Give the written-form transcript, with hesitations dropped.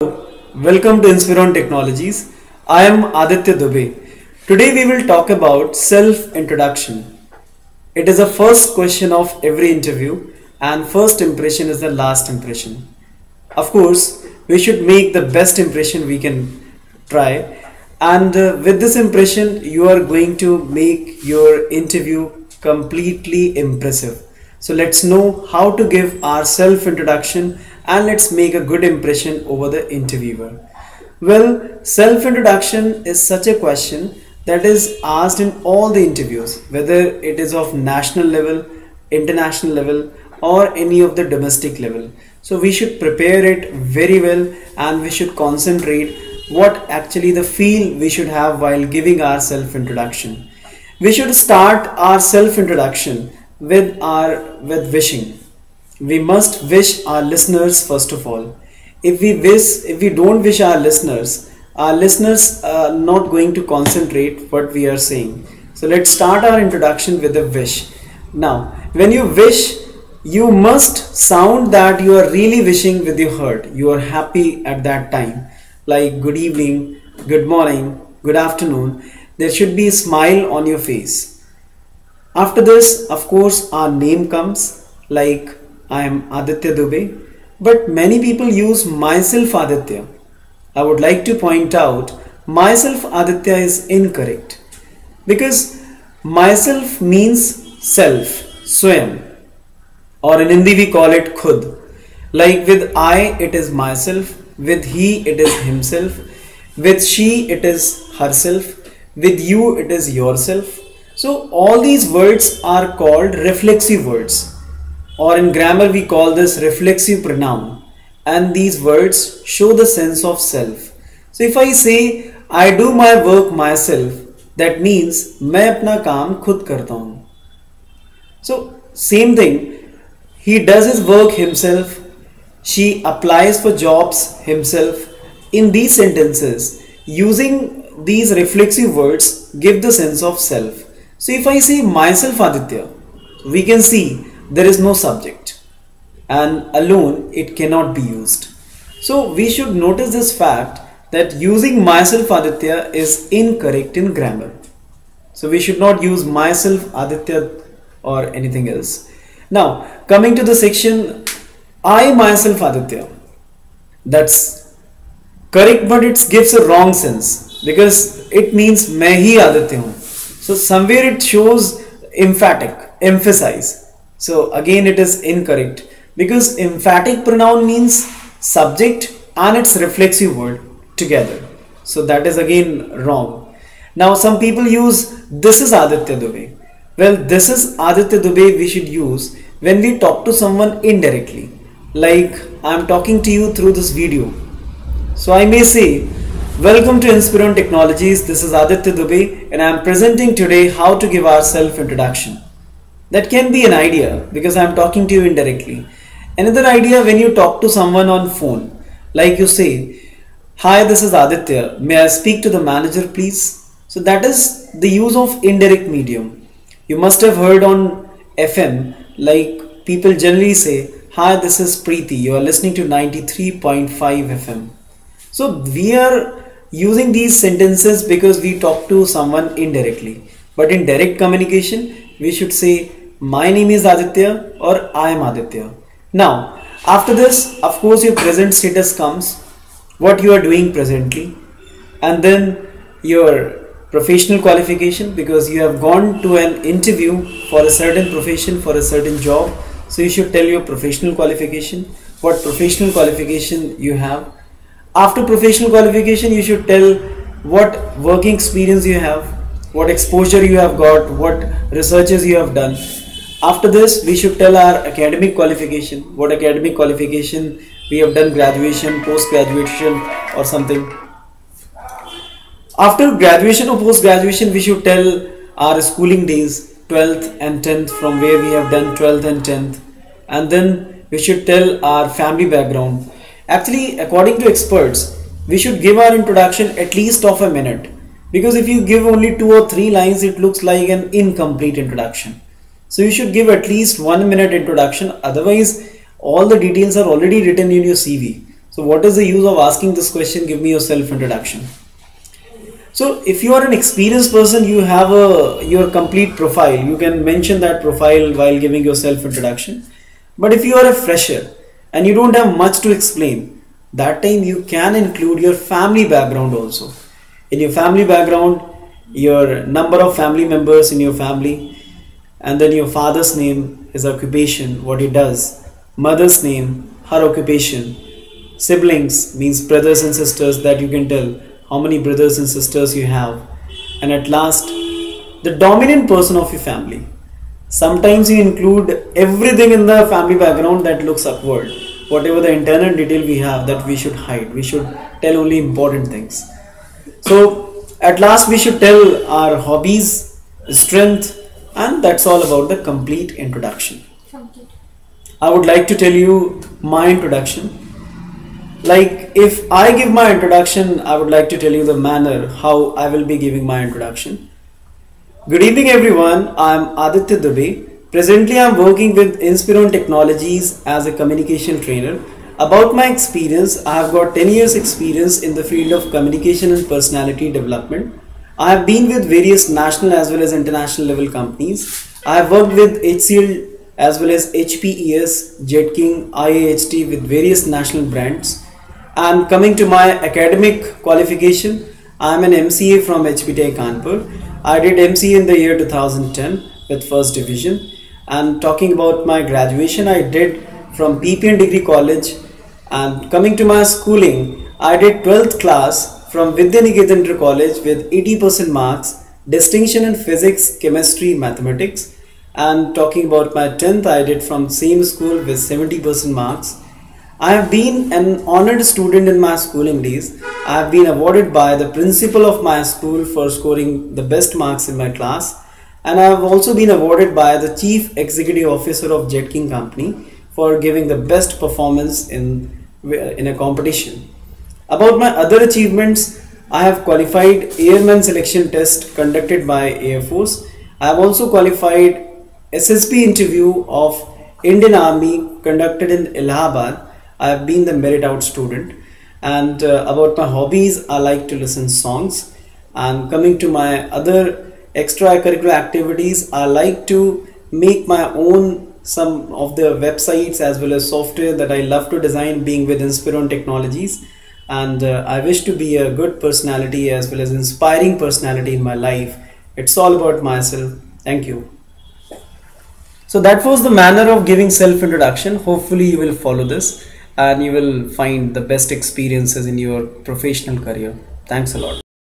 Welcome to Inspiron Technologies. I am Aditya Dubey. Today we will talk about self-introduction. It is the first question of every interview and first impression is the last impression. Of course, we should make the best impression we can try and with this impression you are going to make your interview completely impressive. So let's know how to give our self-introduction and let's make a good impression over the interviewer. Well, self-introduction is such a question that is asked in all the interviews, whether it is of national level, international level, or any of the domestic level. So we should prepare it very well and we should concentrate what actually the feel we should have while giving our self-introduction. We should start our self-introduction with wishing. We must wish our listeners first of all. If we don't wish our listeners are not going to concentrate what we are saying. So let's start our introduction with a wish. Now, when you wish, you must sound that you are really wishing with your heart. You are happy at that time. Like good evening, good morning, good afternoon. There should be a smile on your face. After this, of course, our name comes, like I am Aditya Dubey, but many people use myself Aditya. I would like to point out myself Aditya is incorrect because myself means self, swayam, or in Hindi we call it khud. Like with I it is myself, with he it is himself, with she it is herself, with you it is yourself. So all these words are called reflexive words, or in grammar we call this reflexive pronoun, and these words show the sense of self. So if I say I do my work myself, that means मैं अपना काम खुद करता हूँ. So same thing, he does his work himself, she applies for jobs himself. In these sentences, using these reflexive words give the sense of self. So if I say myself Aditya, we can see there is no subject and alone it cannot be used. So we should notice this fact that using myself Aditya is incorrect in grammar. So we should not use myself Aditya or anything else. Now coming to the section I myself Aditya, that's correct, but it gives a wrong sense because it means मैं ही आदित्य हूँ. So somewhere it shows emphatic, emphasize. So again it is incorrect because emphatic pronoun means subject and its reflexive word together. So that is again wrong. Now some people use this is Aditya Dubey. Well, this is Aditya Dubey we should use when we talk to someone indirectly. Like I am talking to you through this video. So I may say, welcome to Inspiron Technologies, this is Aditya Dubey and I am presenting today how to give our self-introduction. That can be an idea because I am talking to you indirectly. Another idea when you talk to someone on phone, like you say, hi, this is Aditya, may I speak to the manager please? So that is the use of indirect medium. You must have heard on FM, like people generally say, hi, this is Preeti, you are listening to 93.5 FM. So we are using these sentences because we talk to someone indirectly. But in direct communication, we should say, my name is Aditya or I am Aditya. Now, after this, of course, your present status comes, what you are doing presently, and then your professional qualification because you have gone to an interview for a certain profession, for a certain job. So you should tell your professional qualification, what professional qualification you have. After professional qualification, you should tell what working experience you have, what exposure you have got, what researches you have done. After this, we should tell our academic qualification, what academic qualification we have done, graduation, post-graduation or something. After graduation or post-graduation, we should tell our schooling days, 12th and 10th, from where we have done 12th and 10th. And then we should tell our family background. Actually, according to experts, we should give our introduction at least of a minute. Because if you give only 2 or 3 lines, it looks like an incomplete introduction. So you should give at least 1 minute introduction. Otherwise, all the details are already written in your CV. So So what is the use of asking this question, give me your self introduction? So if you are an experienced person, you have your complete profile. You can mention that profile while giving your self introduction. But if you are a fresher and you don't have much to explain, that time you can include your family background also. In your family background, your number of family members in your family, and then your father's name, his occupation, what he does, mother's name, her occupation, siblings means brothers and sisters, that you can tell how many brothers and sisters you have, and at last the dominant person of your family. Sometimes you include everything in the family background that looks upward. Whatever the internal detail we have, that we should hide. We should tell only important things. So at last we should tell our hobbies, strength, and that's all about the complete introduction. I would like to tell you my introduction. Like, if I give my introduction, I would like to tell you the manner how I will be giving my introduction. Good evening everyone, I am Aditya Dubey. Presently I am working with Inspiron Technologies as a communication trainer. About my experience, I have got 10 years experience in the field of communication and personality development. I have been with various national as well as international level companies. I have worked with HCL as well as HPES, JetKing, IAHT with various national brands. And coming to my academic qualification, I am an MCA from HPTI Kanpur. I did MCA in the year 2010 with first division. And talking about my graduation, I did from PPN Degree College. And coming to my schooling, I did 12th class from Vidyaniketan Inter College with 80% marks, distinction in physics, chemistry, mathematics. And talking about my 10th, I did from same school with 70% marks. I have been an honored student in my schooling days. I have been awarded by the principal of my school for scoring the best marks in my class. And I have also been awarded by the Chief Executive Officer of JetKing Company for giving the best performance in a competition. About my other achievements, I have qualified Airman Selection Test conducted by Air Force. I have also qualified SSB interview of Indian Army conducted in Allahabad. I have been the merit out student. And about my hobbies, I like to listen songs. And coming to my other extracurricular activities, I like to make my own some of the websites as well as software that I love to design, being with Inspiron Technologies. And I wish to be a good personality as well as inspiring personality in my life. It's all about myself. Thank you. So that was the manner of giving self-introduction. Hopefully you will follow this and you will find the best experiences in your professional career. Thanks a lot.